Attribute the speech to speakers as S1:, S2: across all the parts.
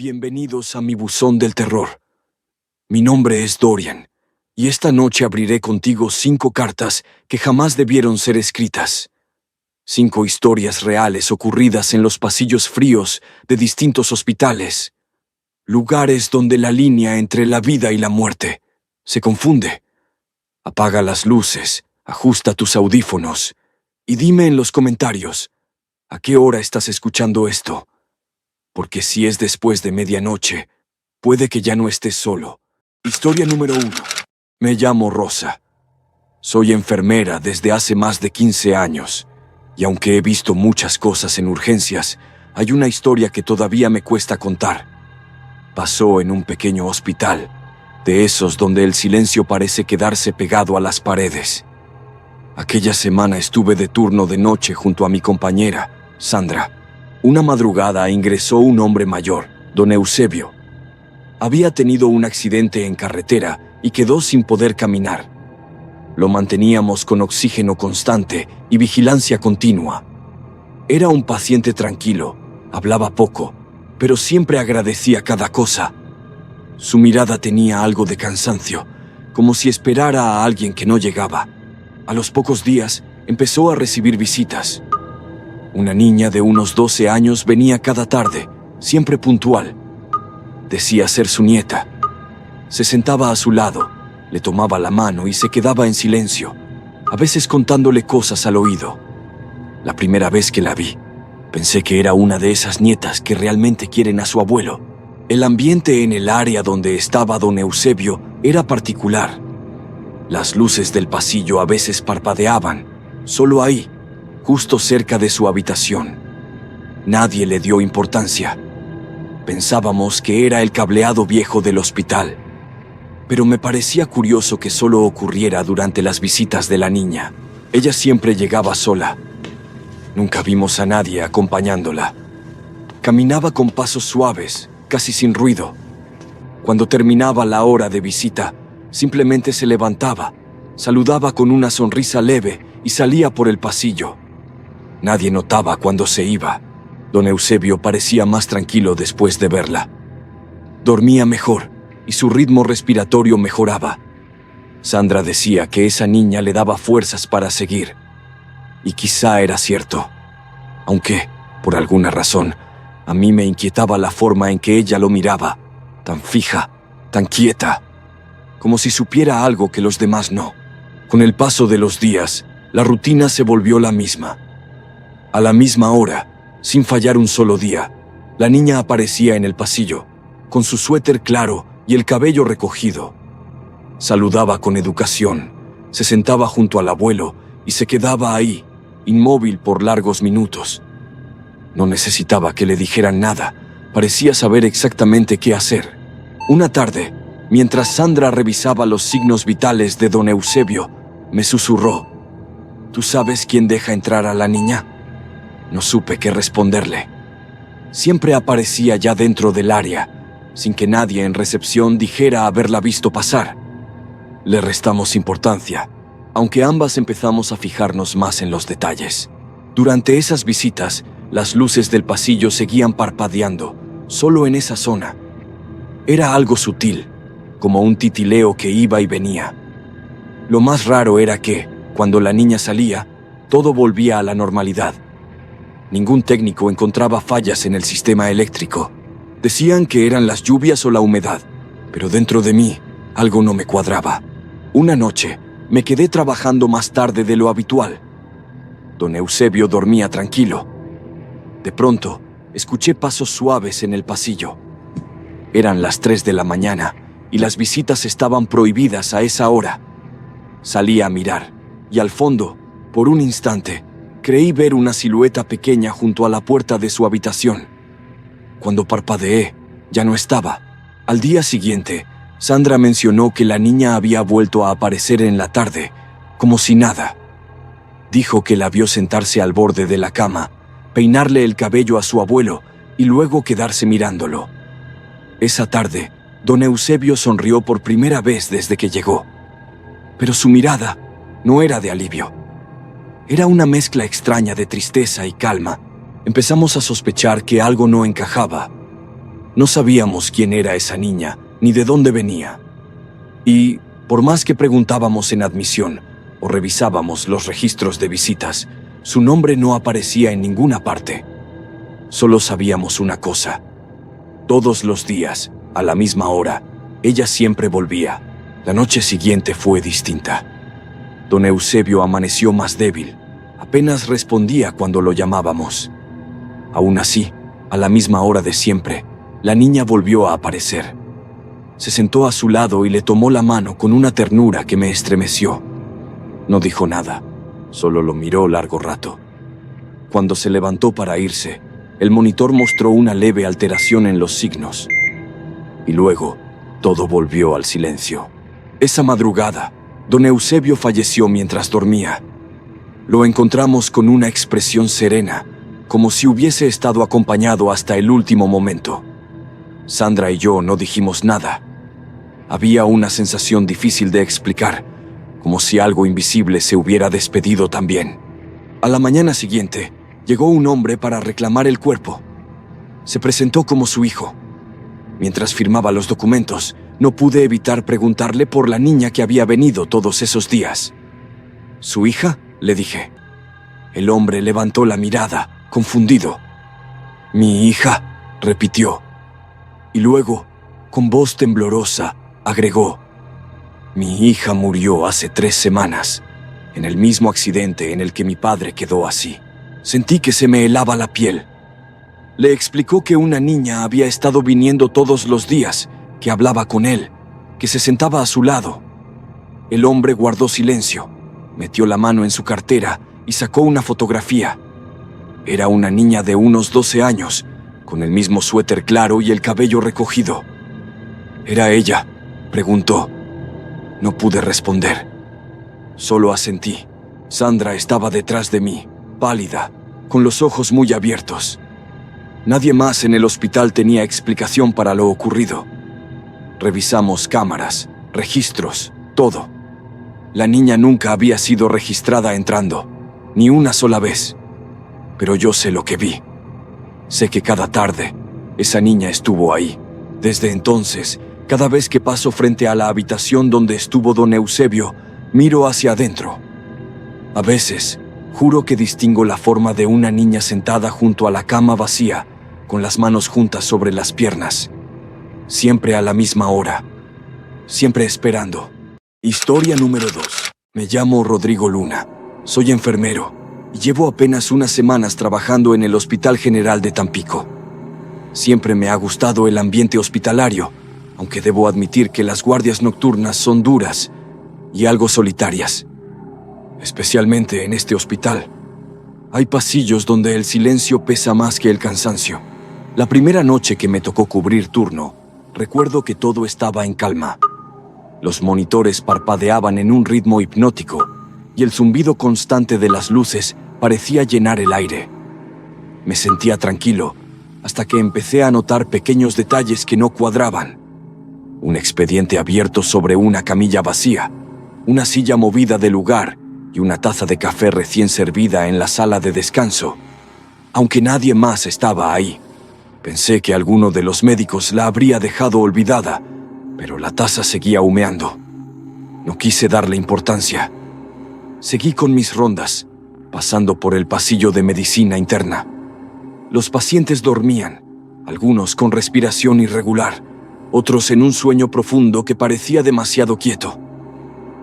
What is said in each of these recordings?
S1: Bienvenidos a mi buzón del terror. Mi nombre es Dorian, y esta noche abriré contigo 5 cartas que jamás debieron ser escritas. 5 historias reales ocurridas en los pasillos fríos de distintos hospitales. Lugares donde la línea entre la vida y la muerte se confunde. Apaga las luces, ajusta tus audífonos y dime en los comentarios, ¿a qué hora estás escuchando esto? Porque si es después de medianoche, puede que ya no estés solo. Historia número 1. Me llamo Rosa. Soy enfermera desde hace más de 15 años, y aunque he visto muchas cosas en urgencias, hay una historia que todavía me cuesta contar. Pasó en un pequeño hospital, de esos donde el silencio parece quedarse pegado a las paredes. Aquella semana estuve de turno de noche junto a mi compañera, Sandra. Una madrugada ingresó un hombre mayor, don Eusebio. Había tenido un accidente en carretera y quedó sin poder caminar. Lo manteníamos con oxígeno constante y vigilancia continua. Era un paciente tranquilo, hablaba poco, pero siempre agradecía cada cosa. Su mirada tenía algo de cansancio, como si esperara a alguien que no llegaba. A los pocos días, empezó a recibir visitas. Una niña de unos 12 años venía cada tarde, siempre puntual. Decía ser su nieta. Se sentaba a su lado, le tomaba la mano y se quedaba en silencio, a veces contándole cosas al oído. La primera vez que la vi, pensé que era una de esas nietas que realmente quieren a su abuelo. El ambiente en el área donde estaba don Eusebio era particular. Las luces del pasillo a veces parpadeaban, solo ahí, justo cerca de su habitación. Nadie le dio importancia. Pensábamos que era el cableado viejo del hospital, pero me parecía curioso que solo ocurriera durante las visitas de la niña. Ella siempre llegaba sola. Nunca vimos a nadie acompañándola. Caminaba con pasos suaves, casi sin ruido. Cuando terminaba la hora de visita, simplemente se levantaba, saludaba con una sonrisa leve y salía por el pasillo. Nadie notaba cuando se iba. Don Eusebio parecía más tranquilo después de verla. Dormía mejor y su ritmo respiratorio mejoraba. Sandra decía que esa niña le daba fuerzas para seguir. Y quizá era cierto. Aunque, por alguna razón, a mí me inquietaba la forma en que ella lo miraba, tan fija, tan quieta, como si supiera algo que los demás no. Con el paso de los días, la rutina se volvió la misma. A la misma hora, sin fallar un solo día, la niña aparecía en el pasillo, con su suéter claro y el cabello recogido. Saludaba con educación, se sentaba junto al abuelo y se quedaba ahí, inmóvil por largos minutos. No necesitaba que le dijeran nada, parecía saber exactamente qué hacer. Una tarde, mientras Sandra revisaba los signos vitales de don Eusebio, me susurró: ¿Tú sabes quién deja entrar a la niña? No supe qué responderle. Siempre aparecía ya dentro del área, sin que nadie en recepción dijera haberla visto pasar. Le restamos importancia, aunque ambas empezamos a fijarnos más en los detalles. Durante esas visitas, las luces del pasillo seguían parpadeando, solo en esa zona. Era algo sutil, como un titileo que iba y venía. Lo más raro era que, cuando la niña salía, todo volvía a la normalidad. Ningún técnico encontraba fallas en el sistema eléctrico. Decían que eran las lluvias o la humedad, pero dentro de mí, algo no me cuadraba. Una noche, me quedé trabajando más tarde de lo habitual. Don Eusebio dormía tranquilo. De pronto, escuché pasos suaves en el pasillo. Eran las 3 de la mañana y las visitas estaban prohibidas a esa hora. Salí a mirar y al fondo, por un instante, creí ver una silueta pequeña junto a la puerta de su habitación. Cuando parpadeé, ya no estaba. Al día siguiente, Sandra mencionó que la niña había vuelto a aparecer en la tarde, como si nada. Dijo que la vio sentarse al borde de la cama, peinarle el cabello a su abuelo y luego quedarse mirándolo. Esa tarde, don Eusebio sonrió por primera vez desde que llegó. Pero su mirada no era de alivio. Era una mezcla extraña de tristeza y calma. Empezamos a sospechar que algo no encajaba. No sabíamos quién era esa niña, ni de dónde venía. Y, por más que preguntábamos en admisión o revisábamos los registros de visitas, su nombre no aparecía en ninguna parte. Solo sabíamos una cosa. Todos los días, a la misma hora, ella siempre volvía. La noche siguiente fue distinta. Don Eusebio amaneció más débil. Apenas respondía cuando lo llamábamos. Aún así, a la misma hora de siempre, la niña volvió a aparecer. Se sentó a su lado y le tomó la mano con una ternura que me estremeció. No dijo nada, solo lo miró largo rato. Cuando se levantó para irse, el monitor mostró una leve alteración en los signos. Y luego, todo volvió al silencio. Esa madrugada, don Eusebio falleció mientras dormía. Lo encontramos con una expresión serena, como si hubiese estado acompañado hasta el último momento. Sandra y yo no dijimos nada. Había una sensación difícil de explicar, como si algo invisible se hubiera despedido también. A la mañana siguiente, llegó un hombre para reclamar el cuerpo. Se presentó como su hijo. Mientras firmaba los documentos, no pude evitar preguntarle por la niña que había venido todos esos días. ¿Su hija?, le dije. El hombre levantó la mirada, confundido. «¿Mi hija?», repitió. Y luego, con voz temblorosa, agregó: «Mi hija murió hace 3 semanas, en el mismo accidente en el que mi padre quedó así». Sentí que se me helaba la piel. Le explicó que una niña había estado viniendo todos los días, que hablaba con él, que se sentaba a su lado. El hombre guardó silencio, metió la mano en su cartera y sacó una fotografía. Era una niña de unos 12 años, con el mismo suéter claro y el cabello recogido. ¿Era ella?, preguntó. No pude responder. Solo asentí. Sandra estaba detrás de mí, pálida, con los ojos muy abiertos. Nadie más en el hospital tenía explicación para lo ocurrido. Revisamos cámaras, registros, todo. La niña nunca había sido registrada entrando, ni una sola vez. Pero yo sé lo que vi. Sé que cada tarde, esa niña estuvo ahí. Desde entonces, cada vez que paso frente a la habitación donde estuvo don Eusebio, miro hacia adentro. A veces, juro que distingo la forma de una niña sentada junto a la cama vacía, con las manos juntas sobre las piernas. Siempre a la misma hora. Siempre esperando. Historia número 2. Me llamo Rodrigo Luna. Soy enfermero y llevo apenas unas semanas trabajando en el Hospital General de Tampico. Siempre me ha gustado el ambiente hospitalario, aunque debo admitir que las guardias nocturnas son duras y algo solitarias. Especialmente en este hospital. Hay pasillos donde el silencio pesa más que el cansancio. La primera noche que me tocó cubrir turno, recuerdo que todo estaba en calma. Los monitores parpadeaban en un ritmo hipnótico y el zumbido constante de las luces parecía llenar el aire. Me sentía tranquilo hasta que empecé a notar pequeños detalles que no cuadraban. Un expediente abierto sobre una camilla vacía, una silla movida de lugar y una taza de café recién servida en la sala de descanso, aunque nadie más estaba ahí. Pensé que alguno de los médicos la habría dejado olvidada, pero la taza seguía humeando. No quise darle importancia. Seguí con mis rondas, pasando por el pasillo de medicina interna. Los pacientes dormían, algunos con respiración irregular, otros en un sueño profundo que parecía demasiado quieto.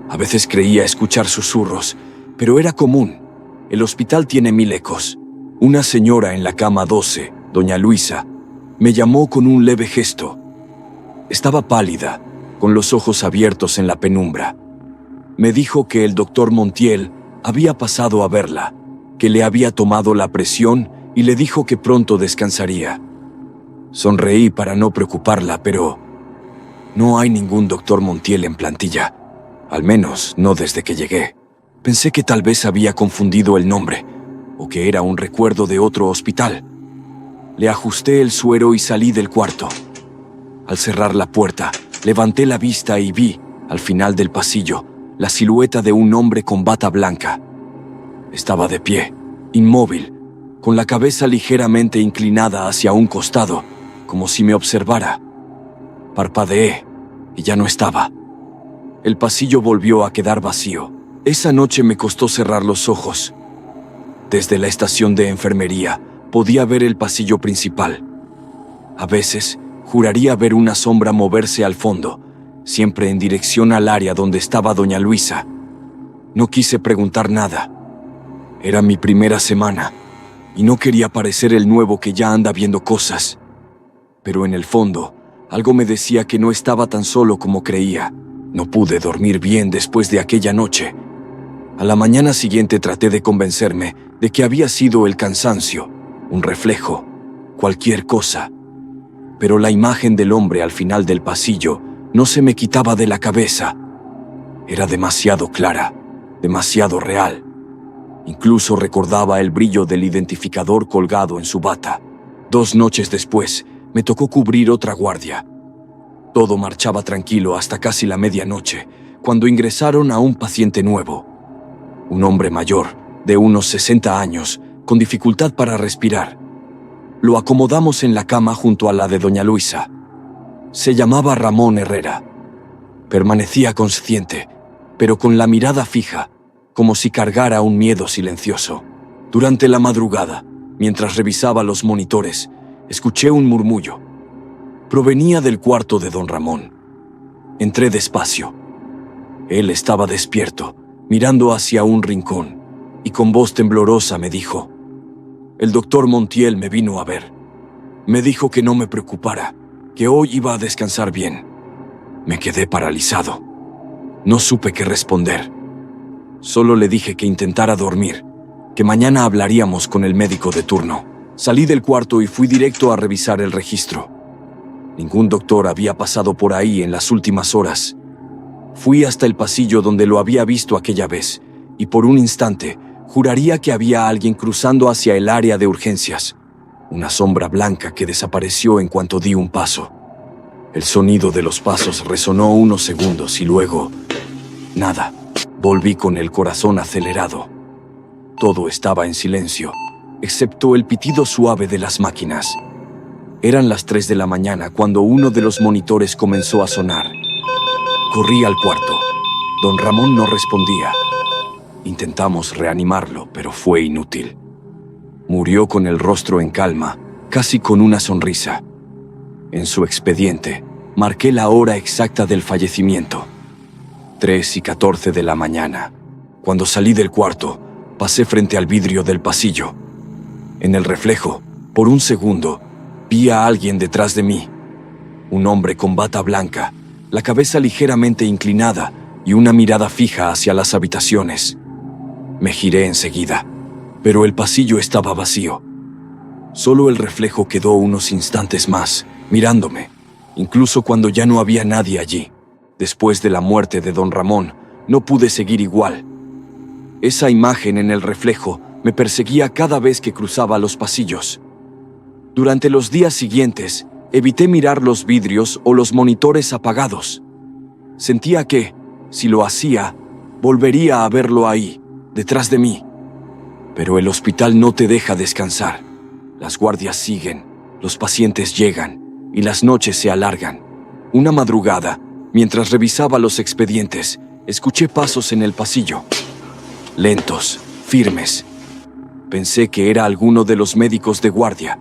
S1: A veces creía escuchar susurros, pero era común. El hospital tiene 1000 ecos. Una señora en la cama 12, doña Luisa, me llamó con un leve gesto. Estaba pálida, con los ojos abiertos en la penumbra. Me dijo que el doctor Montiel había pasado a verla, que le había tomado la presión y le dijo que pronto descansaría. Sonreí para no preocuparla, pero no hay ningún doctor Montiel en plantilla. Al menos no desde que llegué. Pensé que tal vez había confundido el nombre, o que era un recuerdo de otro hospital. Le ajusté el suero y salí del cuarto. Al cerrar la puerta, levanté la vista y vi, al final del pasillo, la silueta de un hombre con bata blanca. Estaba de pie, inmóvil, con la cabeza ligeramente inclinada hacia un costado, como si me observara. Parpadeé y ya no estaba. El pasillo volvió a quedar vacío. Esa noche me costó cerrar los ojos. Desde la estación de enfermería podía ver el pasillo principal. A veces juraría ver una sombra moverse al fondo, siempre en dirección al área donde estaba doña Luisa. No quise preguntar nada. Era mi primera semana y no quería parecer el nuevo que ya anda viendo cosas. Pero en el fondo, algo me decía que no estaba tan solo como creía. No pude dormir bien después de aquella noche. A la mañana siguiente traté de convencerme de que había sido el cansancio, un reflejo, cualquier cosa. Pero la imagen del hombre al final del pasillo no se me quitaba de la cabeza. Era demasiado clara, demasiado real. Incluso recordaba el brillo del identificador colgado en su bata. 2 noches después, me tocó cubrir otra guardia. Todo marchaba tranquilo hasta casi la medianoche, cuando ingresaron a un paciente nuevo. Un hombre mayor, de unos 60 años, con dificultad para respirar. Lo acomodamos en la cama junto a la de doña Luisa. Se llamaba Ramón Herrera. Permanecía consciente, pero con la mirada fija, como si cargara un miedo silencioso. Durante la madrugada, mientras revisaba los monitores, escuché un murmullo. Provenía del cuarto de don Ramón. Entré despacio. Él estaba despierto, mirando hacia un rincón, y con voz temblorosa me dijo: «El doctor Montiel me vino a ver. Me dijo que no me preocupara, que hoy iba a descansar bien». Me quedé paralizado. No supe qué responder. Solo le dije que intentara dormir, que mañana hablaríamos con el médico de turno. Salí del cuarto y fui directo a revisar el registro. Ningún doctor había pasado por ahí en las últimas horas. Fui hasta el pasillo donde lo había visto aquella vez, y por un instante juraría que había alguien cruzando hacia el área de urgencias. Una sombra blanca que desapareció en cuanto di un paso. El sonido de los pasos resonó unos segundos y luego... nada. Volví con el corazón acelerado. Todo estaba en silencio, excepto el pitido suave de las máquinas. Eran las 3 de la mañana cuando uno de los monitores comenzó a sonar. Corrí al cuarto. Don Ramón no respondía. Intentamos reanimarlo, pero fue inútil. Murió con el rostro en calma, casi con una sonrisa. En su expediente, marqué la hora exacta del fallecimiento. 3:14 de la mañana. Cuando salí del cuarto, pasé frente al vidrio del pasillo. En el reflejo, por un segundo, vi a alguien detrás de mí. Un hombre con bata blanca, la cabeza ligeramente inclinada y una mirada fija hacia las habitaciones. Me giré enseguida, pero el pasillo estaba vacío. Solo el reflejo quedó unos instantes más, mirándome, incluso cuando ya no había nadie allí. Después de la muerte de don Ramón, no pude seguir igual. Esa imagen en el reflejo me perseguía cada vez que cruzaba los pasillos. Durante los días siguientes, evité mirar los vidrios o los monitores apagados. Sentía que, si lo hacía, volvería a verlo ahí, detrás de mí. Pero el hospital no te deja descansar. Las guardias siguen, los pacientes llegan y las noches se alargan. Una madrugada, mientras revisaba los expedientes, escuché pasos en el pasillo. Lentos, firmes. Pensé que era alguno de los médicos de guardia,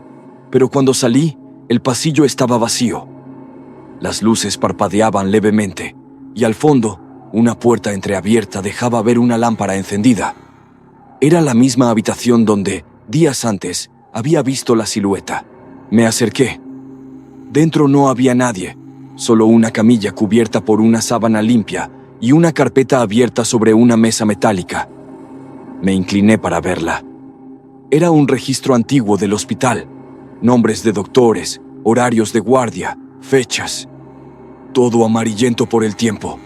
S1: pero cuando salí, el pasillo estaba vacío. Las luces parpadeaban levemente, y al fondo, una puerta entreabierta dejaba ver una lámpara encendida. Era la misma habitación donde, días antes, había visto la silueta. Me acerqué. Dentro no había nadie, solo una camilla cubierta por una sábana limpia y una carpeta abierta sobre una mesa metálica. Me incliné para verla. Era un registro antiguo del hospital. Nombres de doctores, horarios de guardia, fechas. Todo amarillento por el tiempo.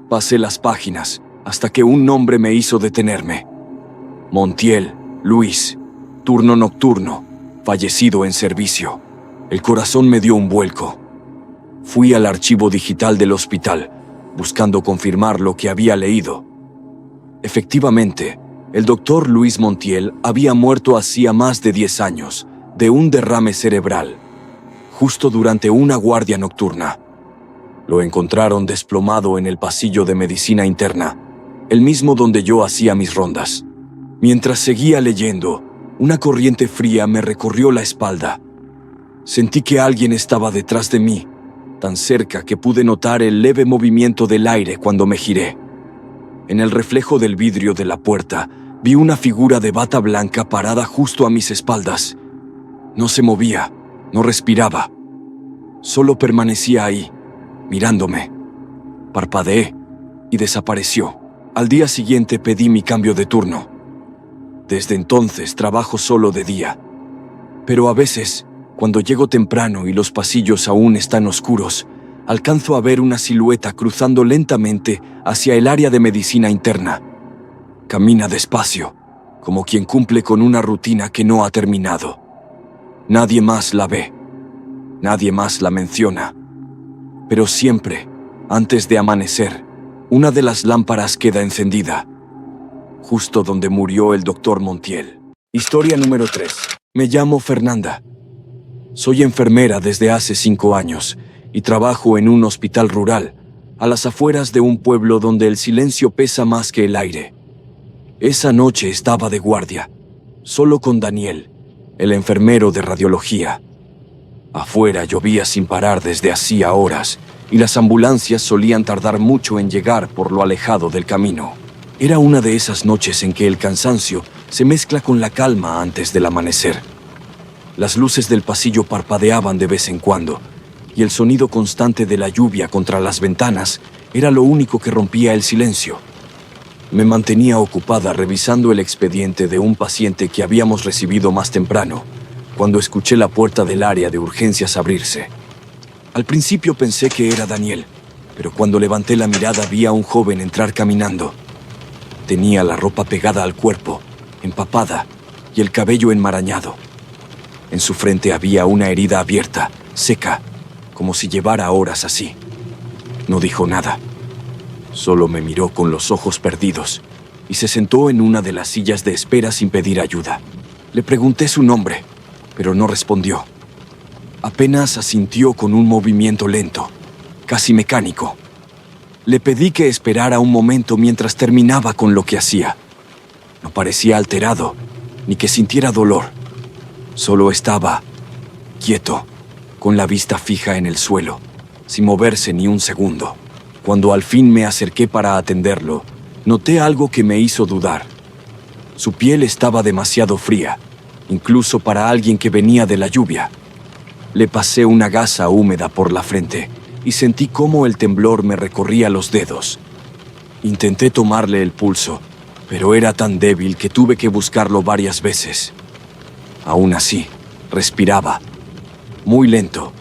S1: Pasé las páginas hasta que un nombre me hizo detenerme. Montiel, Luis, turno nocturno, fallecido en servicio. El corazón me dio un vuelco. Fui al archivo digital del hospital, buscando confirmar lo que había leído. Efectivamente, el doctor Luis Montiel había muerto hacía más de 10 años, de un derrame cerebral. justo durante una guardia nocturna. Lo encontraron desplomado en el pasillo de medicina interna, el mismo donde yo hacía mis rondas. Mientras seguía leyendo, una corriente fría me recorrió la espalda. Sentí que alguien estaba detrás de mí, tan cerca que pude notar el leve movimiento del aire cuando me giré. En el reflejo del vidrio de la puerta, vi una figura de bata blanca parada justo a mis espaldas. No se movía, no respiraba. Solo permanecía ahí, mirándome. Parpadeé y desapareció. Al día siguiente pedí mi cambio de turno. Desde entonces trabajo solo de día. Pero a veces, cuando llego temprano y los pasillos aún están oscuros, alcanzo a ver una silueta cruzando lentamente hacia el área de medicina interna. Camina despacio, como quien cumple con una rutina que no ha terminado. Nadie más la ve. Nadie más la menciona. Pero siempre, antes de amanecer, una de las lámparas queda encendida, justo donde murió el doctor Montiel. Historia número 3. Me llamo Fernanda. Soy enfermera desde hace 5 años y trabajo en un hospital rural, a las afueras de un pueblo donde el silencio pesa más que el aire. Esa noche estaba de guardia, solo con Daniel, el enfermero de radiología. Afuera llovía sin parar desde hacía horas y las ambulancias solían tardar mucho en llegar por lo alejado del camino. Era una de esas noches en que el cansancio se mezcla con la calma antes del amanecer. Las luces del pasillo parpadeaban de vez en cuando, y el sonido constante de la lluvia contra las ventanas era lo único que rompía el silencio. Me mantenía ocupada revisando el expediente de un paciente que habíamos recibido más temprano, cuando escuché la puerta del área de urgencias abrirse. Al principio pensé que era Daniel, pero cuando levanté la mirada vi a un joven entrar caminando. Tenía la ropa pegada al cuerpo, empapada, y el cabello enmarañado. En su frente había una herida abierta, seca, como si llevara horas así. No dijo nada. Solo me miró con los ojos perdidos y se sentó en una de las sillas de espera sin pedir ayuda. Le pregunté su nombre, pero no respondió. Apenas asintió con un movimiento lento, casi mecánico. Le pedí que esperara un momento mientras terminaba con lo que hacía. No parecía alterado, ni que sintiera dolor. Solo estaba quieto, con la vista fija en el suelo, sin moverse ni un segundo. Cuando al fin me acerqué para atenderlo, noté algo que me hizo dudar. Su piel estaba demasiado fría, incluso para alguien que venía de la lluvia. Le pasé una gasa húmeda por la frente y sentí cómo el temblor me recorría los dedos. Intenté tomarle el pulso, pero era tan débil que tuve que buscarlo varias veces. Aún así, respiraba. Muy lento,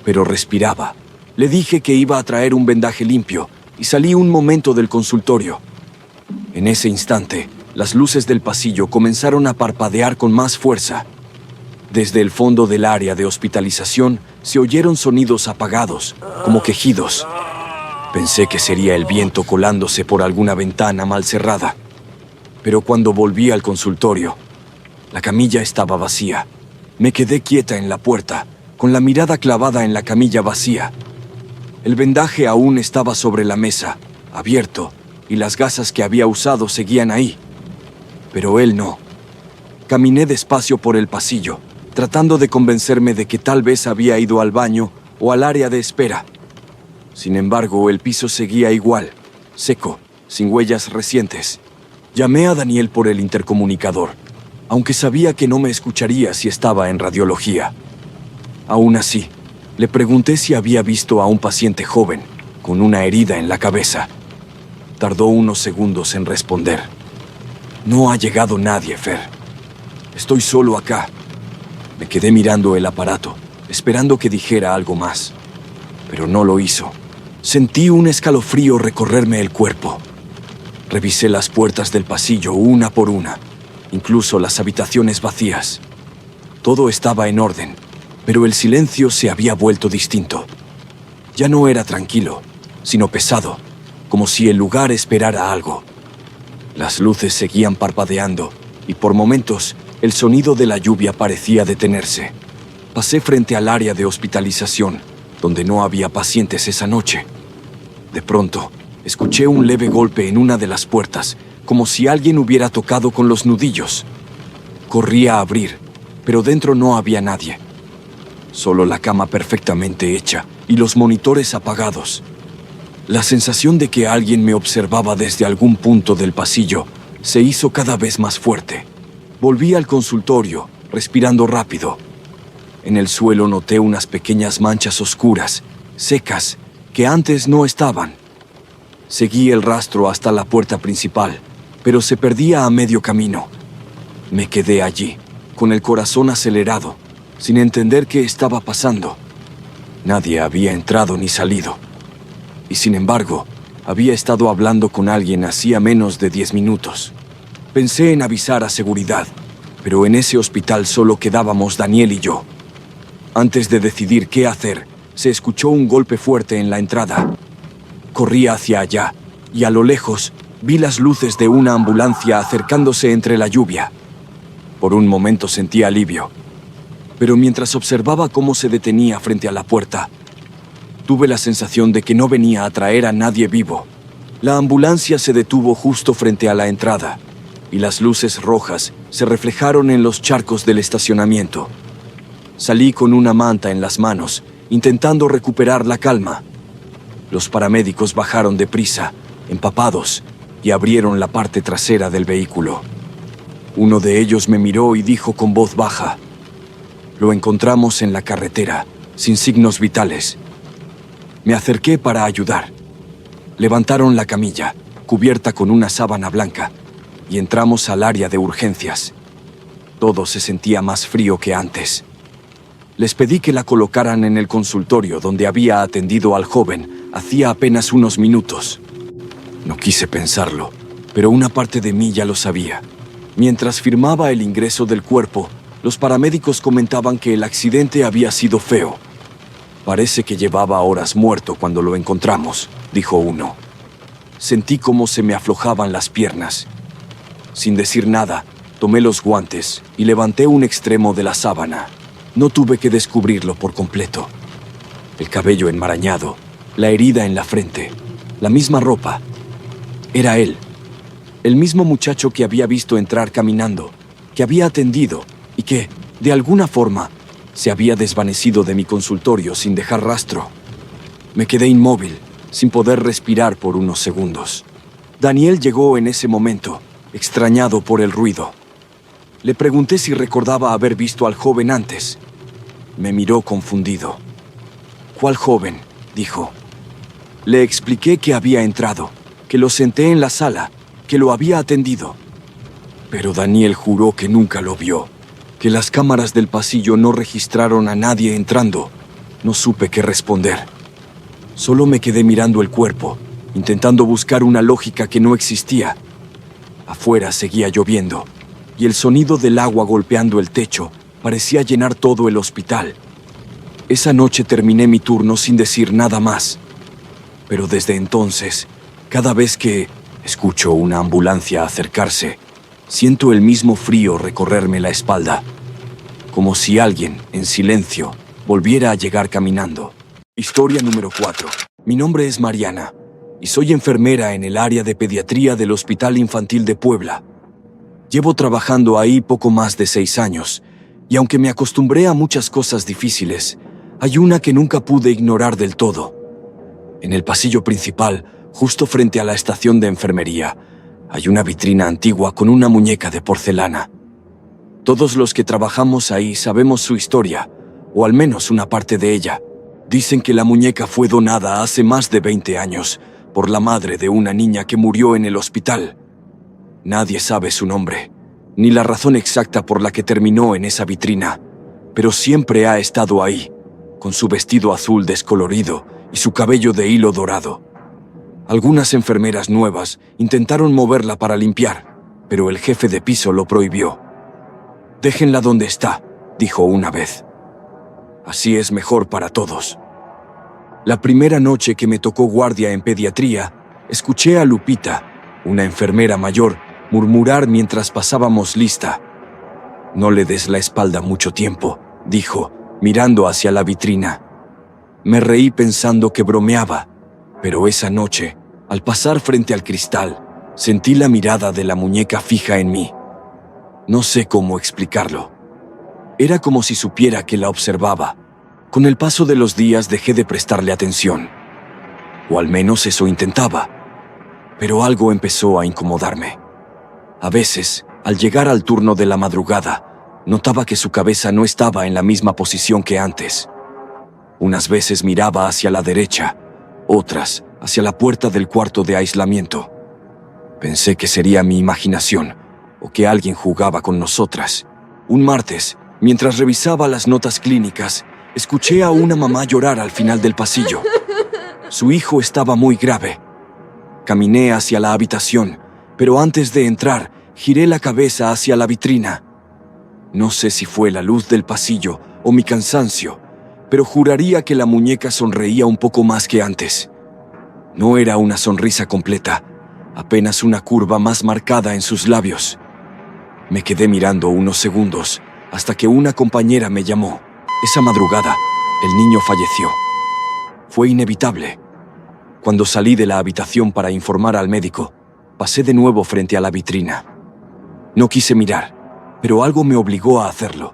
S1: pero respiraba. Le dije que iba a traer un vendaje limpio y salí un momento del consultorio. En ese instante, las luces del pasillo comenzaron a parpadear con más fuerza. Desde el fondo del área de hospitalización se oyeron sonidos apagados, como quejidos. Pensé que sería el viento colándose por alguna ventana mal cerrada. Pero cuando volví al consultorio, la camilla estaba vacía. Me quedé quieta en la puerta, con la mirada clavada en la camilla vacía. El vendaje aún estaba sobre la mesa, abierto, y las gasas que había usado seguían ahí. Pero él no. Caminé despacio por el pasillo, tratando de convencerme de que tal vez había ido al baño o al área de espera. Sin embargo, el piso seguía igual, seco, sin huellas recientes. Llamé a Daniel por el intercomunicador, aunque sabía que no me escucharía si estaba en radiología. Aún así, le pregunté si había visto a un paciente joven, con una herida en la cabeza. Tardó unos segundos en responder. No ha llegado nadie, Fer. Estoy solo acá. Me quedé mirando el aparato, esperando que dijera algo más. Pero no lo hizo. Sentí un escalofrío recorrerme el cuerpo. Revisé las puertas del pasillo una por una, incluso las habitaciones vacías. Todo estaba en orden, pero el silencio se había vuelto distinto. Ya no era tranquilo, sino pesado, como si el lugar esperara algo. Las luces seguían parpadeando y por momentos el sonido de la lluvia parecía detenerse. Pasé frente al área de hospitalización, donde no había pacientes esa noche. De pronto, escuché un leve golpe en una de las puertas, como si alguien hubiera tocado con los nudillos. Corrí a abrir, pero dentro no había nadie. Solo la cama perfectamente hecha y los monitores apagados. La sensación de que alguien me observaba desde algún punto del pasillo se hizo cada vez más fuerte. Volví al consultorio, respirando rápido. En el suelo noté unas pequeñas manchas oscuras, secas, que antes no estaban. Seguí el rastro hasta la puerta principal, pero se perdía a medio camino. Me quedé allí, con el corazón acelerado, sin entender qué estaba pasando. Nadie había entrado ni salido. Y sin embargo, había estado hablando con alguien hacía menos de 10 minutos. Pensé en avisar a seguridad, pero en ese hospital solo quedábamos Daniel y yo. Antes de decidir qué hacer, se escuchó un golpe fuerte en la entrada. Corrí hacia allá, y a lo lejos vi las luces de una ambulancia acercándose entre la lluvia. Por un momento sentí alivio, pero mientras observaba cómo se detenía frente a la puerta, tuve la sensación de que no venía a traer a nadie vivo. La ambulancia se detuvo justo frente a la entrada, y las luces rojas se reflejaron en los charcos del estacionamiento. Salí con una manta en las manos, intentando recuperar la calma. Los paramédicos bajaron deprisa, empapados, y abrieron la parte trasera del vehículo. Uno de ellos me miró y dijo con voz baja: «Lo encontramos en la carretera, sin signos vitales». Me acerqué para ayudar. Levantaron la camilla, cubierta con una sábana blanca, y entramos al área de urgencias. Todo se sentía más frío que antes. Les pedí que la colocaran en el consultorio donde había atendido al joven hacía apenas unos minutos. No quise pensarlo, pero una parte de mí ya lo sabía. Mientras firmaba el ingreso del cuerpo, los paramédicos comentaban que el accidente había sido feo. «Parece que llevaba horas muerto cuando lo encontramos», dijo uno. Sentí cómo se me aflojaban las piernas. Sin decir nada, tomé los guantes y levanté un extremo de la sábana. No tuve que descubrirlo por completo. El cabello enmarañado, la herida en la frente, la misma ropa. Era él, el mismo muchacho que había visto entrar caminando, que había atendido y que, de alguna forma, se había desvanecido de mi consultorio sin dejar rastro. Me quedé inmóvil, sin poder respirar por unos segundos. Daniel llegó en ese momento, extrañado por el ruido. Le pregunté si recordaba haber visto al joven antes. Me miró confundido. «¿Cuál joven?», dijo. Le expliqué que había entrado, que lo senté en la sala, que lo había atendido. Pero Daniel juró que nunca lo vio, que las cámaras del pasillo no registraron a nadie entrando. No supe qué responder. Solo me quedé mirando el cuerpo, intentando buscar una lógica que no existía. Afuera seguía lloviendo, y el sonido del agua golpeando el techo parecía llenar todo el hospital. Esa noche terminé mi turno sin decir nada más. Pero desde entonces, cada vez que escucho una ambulancia acercarse, siento el mismo frío recorrerme la espalda, como si alguien, en silencio, volviera a llegar caminando. Historia número 4. Mi nombre es Mariana, y soy enfermera en el área de pediatría del Hospital Infantil de Puebla. Llevo trabajando ahí poco más de 6 años, y aunque me acostumbré a muchas cosas difíciles, hay una que nunca pude ignorar del todo. En el pasillo principal, justo frente a la estación de enfermería, hay una vitrina antigua con una muñeca de porcelana. Todos los que trabajamos ahí sabemos su historia, o al menos una parte de ella. Dicen que la muñeca fue donada hace más de 20 años por la madre de una niña que murió en el hospital. Nadie sabe su nombre, ni la razón exacta por la que terminó en esa vitrina, pero siempre ha estado ahí, con su vestido azul descolorido y su cabello de hilo dorado. Algunas enfermeras nuevas intentaron moverla para limpiar, pero el jefe de piso lo prohibió. «Déjenla donde está», dijo una vez. «Así es mejor para todos». La primera noche que me tocó guardia en pediatría, escuché a Lupita, una enfermera mayor, murmurar mientras pasábamos lista. «No le des la espalda mucho tiempo», dijo, mirando hacia la vitrina. Me reí pensando que bromeaba, pero esa noche, al pasar frente al cristal, sentí la mirada de la muñeca fija en mí. No sé cómo explicarlo. Era como si supiera que la observaba. Con el paso de los días dejé de prestarle atención. O al menos eso intentaba. Pero algo empezó a incomodarme. A veces, al llegar al turno de la madrugada, notaba que su cabeza no estaba en la misma posición que antes. Unas veces miraba hacia la derecha, otras hacia la puerta del cuarto de aislamiento. Pensé que sería mi imaginación, o que alguien jugaba con nosotras. Un martes, mientras revisaba las notas clínicas, escuché a una mamá llorar al final del pasillo. Su hijo estaba muy grave. Caminé hacia la habitación, pero antes de entrar, giré la cabeza hacia la vitrina. No sé si fue la luz del pasillo o mi cansancio, pero juraría que la muñeca sonreía un poco más que antes. No era una sonrisa completa, apenas una curva más marcada en sus labios. Me quedé mirando unos segundos, hasta que una compañera me llamó. Esa madrugada, el niño falleció. Fue inevitable. Cuando salí de la habitación para informar al médico, pasé de nuevo frente a la vitrina. No quise mirar, pero algo me obligó a hacerlo.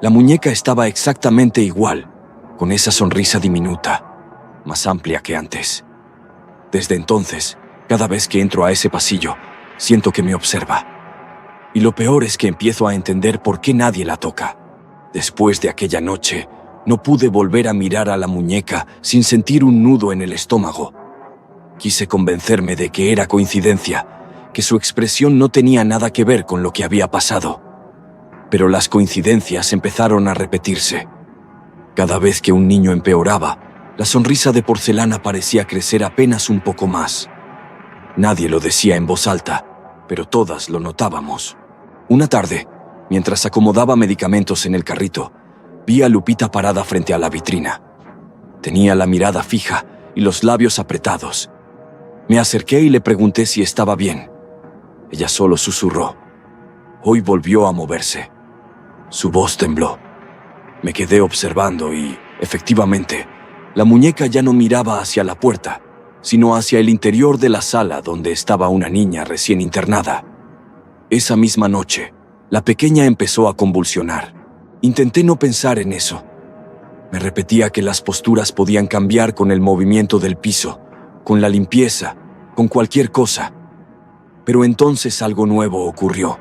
S1: La muñeca estaba exactamente igual, con esa sonrisa diminuta, más amplia que antes. Desde entonces, cada vez que entro a ese pasillo, siento que me observa. Y lo peor es que empiezo a entender por qué nadie la toca. Después de aquella noche, no pude volver a mirar a la muñeca sin sentir un nudo en el estómago. Quise convencerme de que era coincidencia, que su expresión no tenía nada que ver con lo que había pasado. Pero las coincidencias empezaron a repetirse. Cada vez que un niño empeoraba, la sonrisa de porcelana parecía crecer apenas un poco más. Nadie lo decía en voz alta, pero todas lo notábamos. Una tarde, mientras acomodaba medicamentos en el carrito, vi a Lupita parada frente a la vitrina. Tenía la mirada fija y los labios apretados. Me acerqué y le pregunté si estaba bien. Ella solo susurró. Hoy volvió a moverse. Su voz tembló. Me quedé observando y, efectivamente, la muñeca ya no miraba hacia la puerta, sino hacia el interior de la sala donde estaba una niña recién internada. Esa misma noche, la pequeña empezó a convulsionar. Intenté no pensar en eso. Me repetía que las posturas podían cambiar con el movimiento del piso, con la limpieza, con cualquier cosa. Pero entonces algo nuevo ocurrió.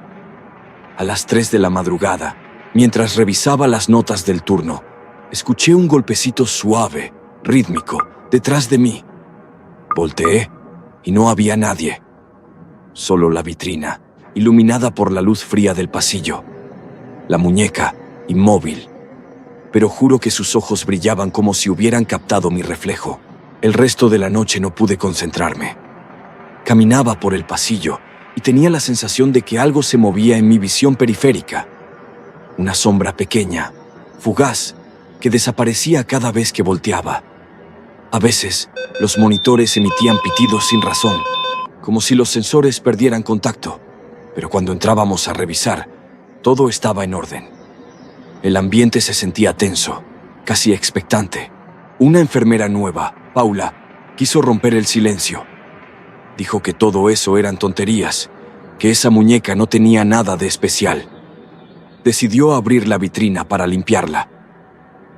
S1: A las 3 de la madrugada, mientras revisaba las notas del turno, escuché un golpecito suave, rítmico, detrás de mí. Volteé y no había nadie. Solo la vitrina, iluminada por la luz fría del pasillo. La muñeca, inmóvil. Pero juro que sus ojos brillaban como si hubieran captado mi reflejo. El resto de la noche no pude concentrarme. Caminaba por el pasillo y tenía la sensación de que algo se movía en mi visión periférica. Una sombra pequeña, fugaz, que desaparecía cada vez que volteaba. A veces, los monitores emitían pitidos sin razón, como si los sensores perdieran contacto, pero cuando entrábamos a revisar, todo estaba en orden. El ambiente se sentía tenso, casi expectante. Una enfermera nueva, Paula, quiso romper el silencio. Dijo que todo eso eran tonterías, que esa muñeca no tenía nada de especial. Decidió abrir la vitrina para limpiarla.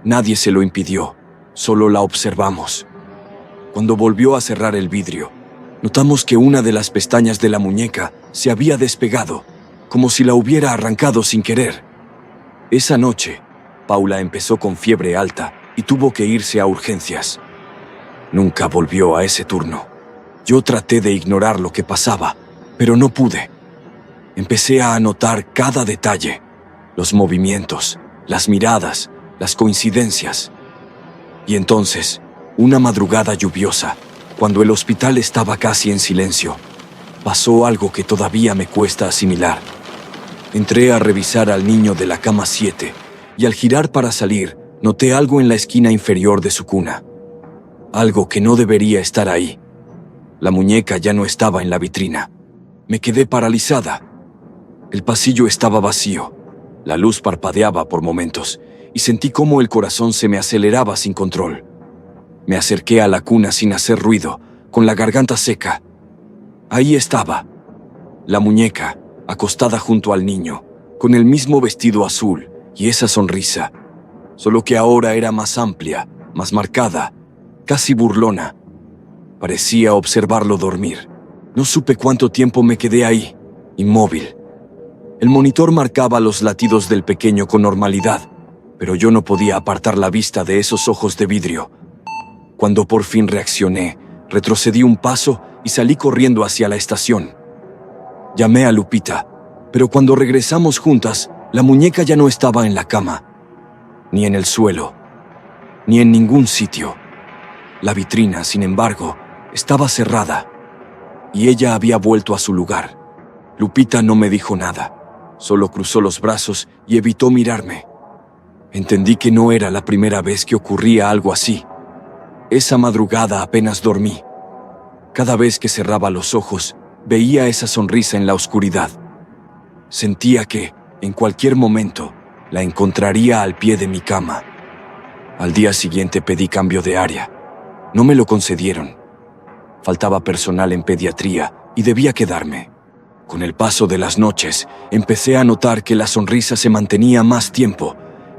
S1: Nadie se lo impidió, solo la observamos. Cuando volvió a cerrar el vidrio, notamos que una de las pestañas de la muñeca se había despegado, como si la hubiera arrancado sin querer. Esa noche, Paula empezó con fiebre alta y tuvo que irse a urgencias. Nunca volvió a ese turno. Yo traté de ignorar lo que pasaba, pero no pude. Empecé a anotar cada detalle, los movimientos, las miradas, las coincidencias. Y entonces, una madrugada lluviosa, cuando el hospital estaba casi en silencio, pasó algo que todavía me cuesta asimilar. Entré a revisar al niño de la cama 7 y al girar para salir, noté algo en la esquina inferior de su cuna. Algo que no debería estar ahí. La muñeca ya no estaba en la vitrina. Me quedé paralizada. El pasillo estaba vacío. La luz parpadeaba por momentos y sentí cómo el corazón se me aceleraba sin control. Me acerqué a la cuna sin hacer ruido, con la garganta seca. Ahí estaba, la muñeca, acostada junto al niño, con el mismo vestido azul y esa sonrisa, solo que ahora era más amplia, más marcada, casi burlona. Parecía observarlo dormir. No supe cuánto tiempo me quedé ahí, inmóvil. El monitor marcaba los latidos del pequeño con normalidad, pero yo no podía apartar la vista de esos ojos de vidrio. Cuando por fin reaccioné, retrocedí un paso y salí corriendo hacia la estación. Llamé a Lupita, pero cuando regresamos juntas, la muñeca ya no estaba en la cama, ni en el suelo, ni en ningún sitio. La vitrina, sin embargo, estaba cerrada, y ella había vuelto a su lugar. Lupita no me dijo nada, solo cruzó los brazos y evitó mirarme. Entendí que no era la primera vez que ocurría algo así. Esa madrugada apenas dormí. Cada vez que cerraba los ojos, veía esa sonrisa en la oscuridad. Sentía que, en cualquier momento, la encontraría al pie de mi cama. Al día siguiente pedí cambio de área. No me lo concedieron. Faltaba personal en pediatría y debía quedarme. Con el paso de las noches, empecé a notar que la sonrisa se mantenía más tiempo,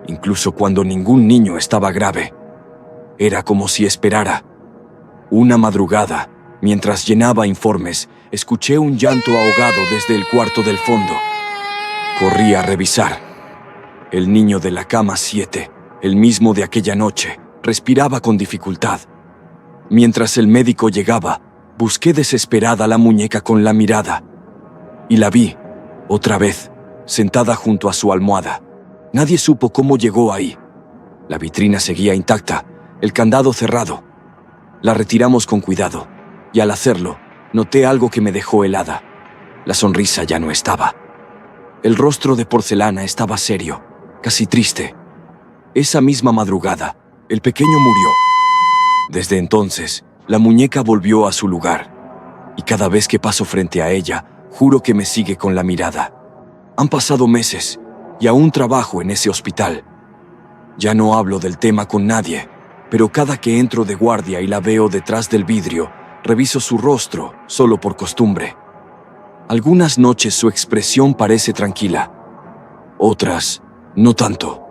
S1: incluso cuando ningún niño estaba grave. Era como si esperara. Una madrugada, mientras llenaba informes, escuché un llanto ahogado desde el cuarto del fondo. Corrí a revisar. El niño de la cama 7, el mismo de aquella noche, respiraba con dificultad. Mientras el médico llegaba, busqué desesperada la muñeca con la mirada. Y la vi, otra vez, sentada junto a su almohada. Nadie supo cómo llegó ahí. La vitrina seguía intacta, el candado cerrado. La retiramos con cuidado, y al hacerlo, noté algo que me dejó helada. La sonrisa ya no estaba. El rostro de porcelana estaba serio, casi triste. Esa misma madrugada, el pequeño murió. Desde entonces, la muñeca volvió a su lugar, y cada vez que paso frente a ella, juro que me sigue con la mirada. Han pasado meses, y aún trabajo en ese hospital. Ya no hablo del tema con nadie, pero cada que entro de guardia y la veo detrás del vidrio, reviso su rostro, solo por costumbre. Algunas noches su expresión parece tranquila, otras, no tanto.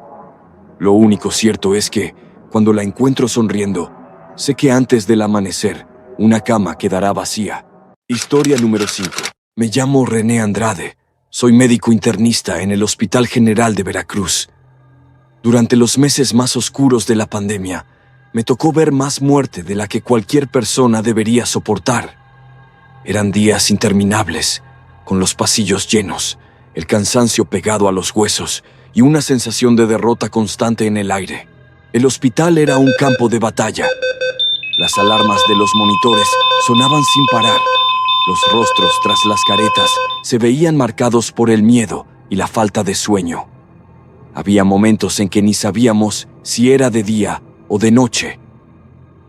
S1: Lo único cierto es que, cuando la encuentro sonriendo, sé que antes del amanecer, una cama quedará vacía. Historia número 5. Me llamo René Andrade. Soy médico internista en el Hospital General de Veracruz. Durante los meses más oscuros de la pandemia, me tocó ver más muerte de la que cualquier persona debería soportar. Eran días interminables, con los pasillos llenos, el cansancio pegado a los huesos y una sensación de derrota constante en el aire. El hospital era un campo de batalla. Las alarmas de los monitores sonaban sin parar. Los rostros tras las caretas se veían marcados por el miedo y la falta de sueño. Había momentos en que ni sabíamos si era de día o de noche.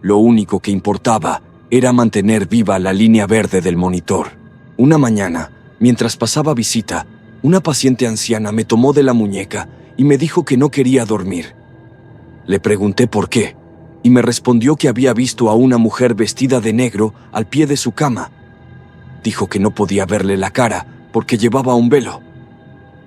S1: Lo único que importaba era mantener viva la línea verde del monitor. Una mañana, mientras pasaba visita, una paciente anciana me tomó de la muñeca y me dijo que no quería dormir. Le pregunté por qué, y me respondió que había visto a una mujer vestida de negro al pie de su cama. Dijo que no podía verle la cara porque llevaba un velo.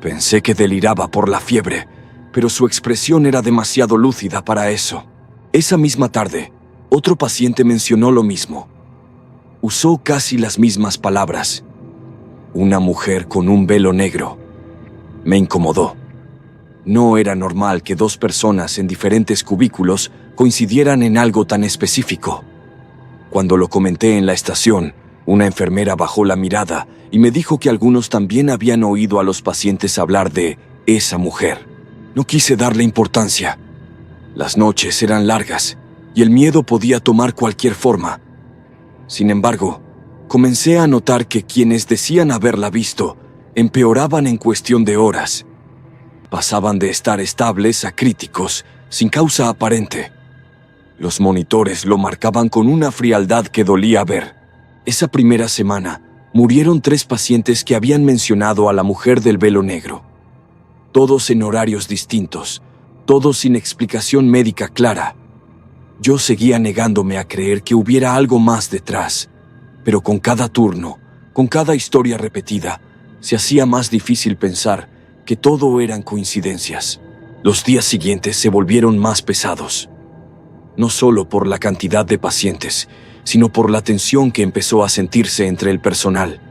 S1: Pensé que deliraba por la fiebre, pero su expresión era demasiado lúcida para eso. Esa misma tarde, otro paciente mencionó lo mismo. Usó casi las mismas palabras. Una mujer con un velo negro. Me incomodó. No era normal que dos personas en diferentes cubículos coincidieran en algo tan específico. Cuando lo comenté en la estación, una enfermera bajó la mirada y me dijo que algunos también habían oído a los pacientes hablar de esa mujer. No quise darle importancia. Las noches eran largas y el miedo podía tomar cualquier forma. Sin embargo, comencé a notar que quienes decían haberla visto empeoraban en cuestión de horas. Pasaban de estar estables a críticos, sin causa aparente. Los monitores lo marcaban con una frialdad que dolía ver. Esa primera semana, murieron 3 pacientes que habían mencionado a la mujer del velo negro. Todos en horarios distintos, todo sin explicación médica clara. Yo seguía negándome a creer que hubiera algo más detrás, pero con cada turno, con cada historia repetida, se hacía más difícil pensar que todo eran coincidencias. Los días siguientes se volvieron más pesados, no solo por la cantidad de pacientes, sino por la tensión que empezó a sentirse entre el personal.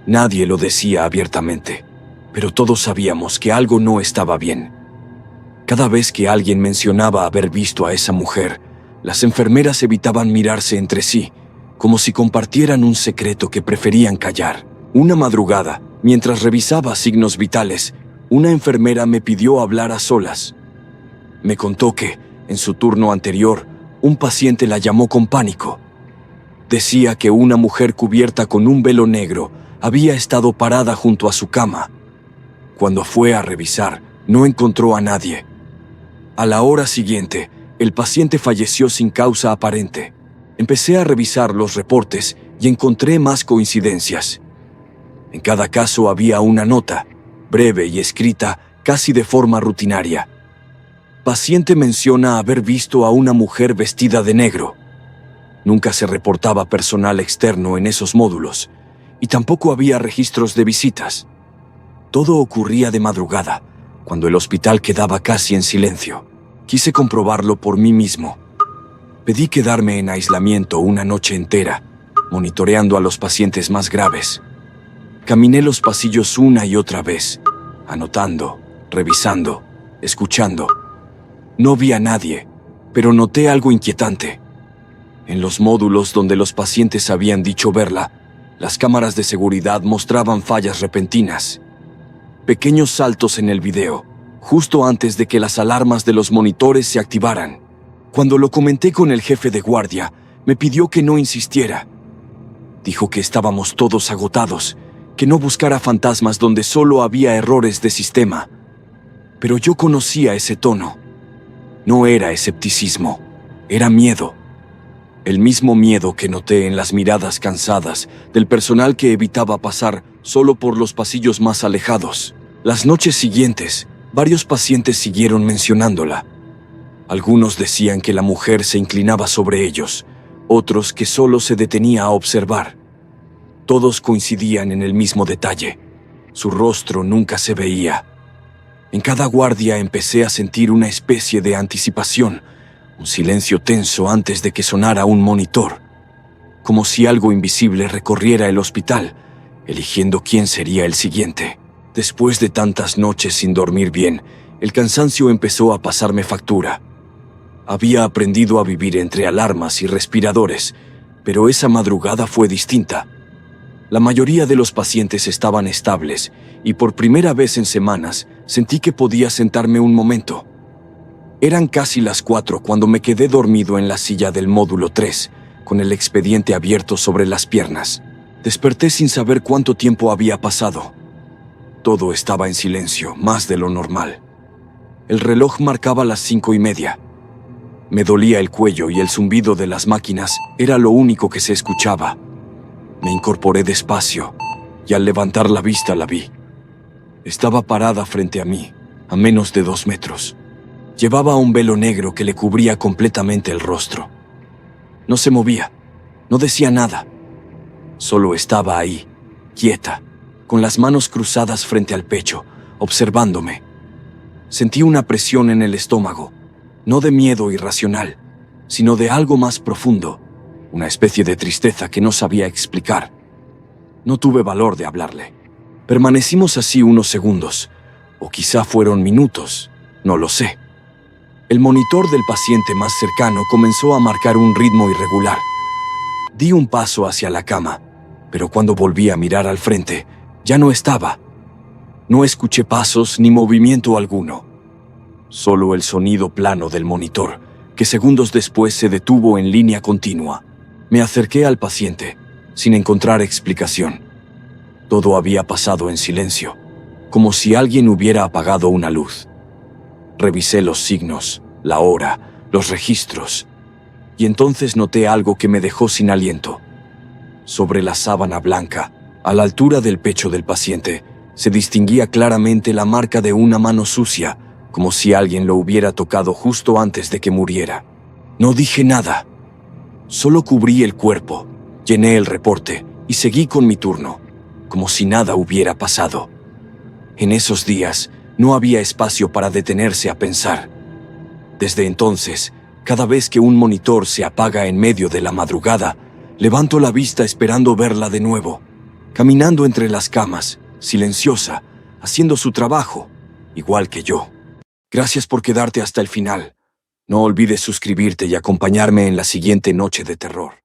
S1: Nadie lo decía abiertamente, pero todos sabíamos que algo no estaba bien. Cada vez que alguien mencionaba haber visto a esa mujer, las enfermeras evitaban mirarse entre sí, como si compartieran un secreto que preferían callar. Una madrugada, mientras revisaba signos vitales, una enfermera me pidió hablar a solas. Me contó que, en su turno anterior, un paciente la llamó con pánico. Decía que una mujer cubierta con un velo negro había estado parada junto a su cama. Cuando fue a revisar, no encontró a nadie. A la hora siguiente, el paciente falleció sin causa aparente. Empecé a revisar los reportes y encontré más coincidencias. En cada caso había una nota, breve y escrita casi de forma rutinaria. Paciente menciona haber visto a una mujer vestida de negro. Nunca se reportaba personal externo en esos módulos, y tampoco había registros de visitas. Todo ocurría de madrugada, cuando el hospital quedaba casi en silencio. Quise comprobarlo por mí mismo. Pedí quedarme en aislamiento una noche entera, monitoreando a los pacientes más graves. Caminé los pasillos una y otra vez, anotando, revisando, escuchando. No vi a nadie, pero noté algo inquietante. En los módulos donde los pacientes habían dicho verla, las cámaras de seguridad mostraban fallas repentinas. Pequeños saltos en el video, justo antes de que las alarmas de los monitores se activaran. Cuando lo comenté con el jefe de guardia, me pidió que no insistiera. Dijo que estábamos todos agotados, que no buscara fantasmas donde solo había errores de sistema. Pero yo conocía ese tono. No era escepticismo, era miedo. El mismo miedo que noté en las miradas cansadas del personal que evitaba pasar solo por los pasillos más alejados. Las noches siguientes, varios pacientes siguieron mencionándola. Algunos decían que la mujer se inclinaba sobre ellos, otros que solo se detenía a observar. Todos coincidían en el mismo detalle. Su rostro nunca se veía. En cada guardia empecé a sentir una especie de anticipación, un silencio tenso antes de que sonara un monitor, como si algo invisible recorriera el hospital, eligiendo quién sería el siguiente. Después de tantas noches sin dormir bien, el cansancio empezó a pasarme factura. Había aprendido a vivir entre alarmas y respiradores, pero esa madrugada fue distinta. La mayoría de los pacientes estaban estables, y por primera vez en semanas sentí que podía sentarme un momento. Eran casi las 4 cuando me quedé dormido en la silla del módulo 3, con el expediente abierto sobre las piernas. Desperté sin saber cuánto tiempo había pasado. Todo estaba en silencio, más de lo normal. El reloj marcaba las 5:30. Me dolía el cuello y el zumbido de las máquinas era lo único que se escuchaba. Me incorporé despacio y al levantar la vista la vi. Estaba parada frente a mí, a menos de 2 metros. Llevaba un velo negro que le cubría completamente el rostro. No se movía, no decía nada. Solo estaba ahí, quieta, con las manos cruzadas frente al pecho, observándome. Sentí una presión en el estómago, no de miedo irracional, sino de algo más profundo, una especie de tristeza que no sabía explicar. No tuve valor de hablarle. Permanecimos así unos segundos, o quizá fueron minutos, no lo sé. El monitor del paciente más cercano comenzó a marcar un ritmo irregular. Di un paso hacia la cama, pero cuando volví a mirar al frente, ya no estaba. No escuché pasos ni movimiento alguno. Solo el sonido plano del monitor, que segundos después se detuvo en línea continua. Me acerqué al paciente, sin encontrar explicación. Todo había pasado en silencio, como si alguien hubiera apagado una luz. Revisé los signos, la hora, los registros, y entonces noté algo que me dejó sin aliento. Sobre la sábana blanca, a la altura del pecho del paciente, se distinguía claramente la marca de una mano sucia, como si alguien lo hubiera tocado justo antes de que muriera. No dije nada. Solo cubrí el cuerpo, llené el reporte y seguí con mi turno, como si nada hubiera pasado. En esos días no había espacio para detenerse a pensar. Desde entonces, cada vez que un monitor se apaga en medio de la madrugada, levanto la vista esperando verla de nuevo, caminando entre las camas, silenciosa, haciendo su trabajo, igual que yo. Gracias por quedarte hasta el final. No olvides suscribirte y acompañarme en la siguiente noche de terror.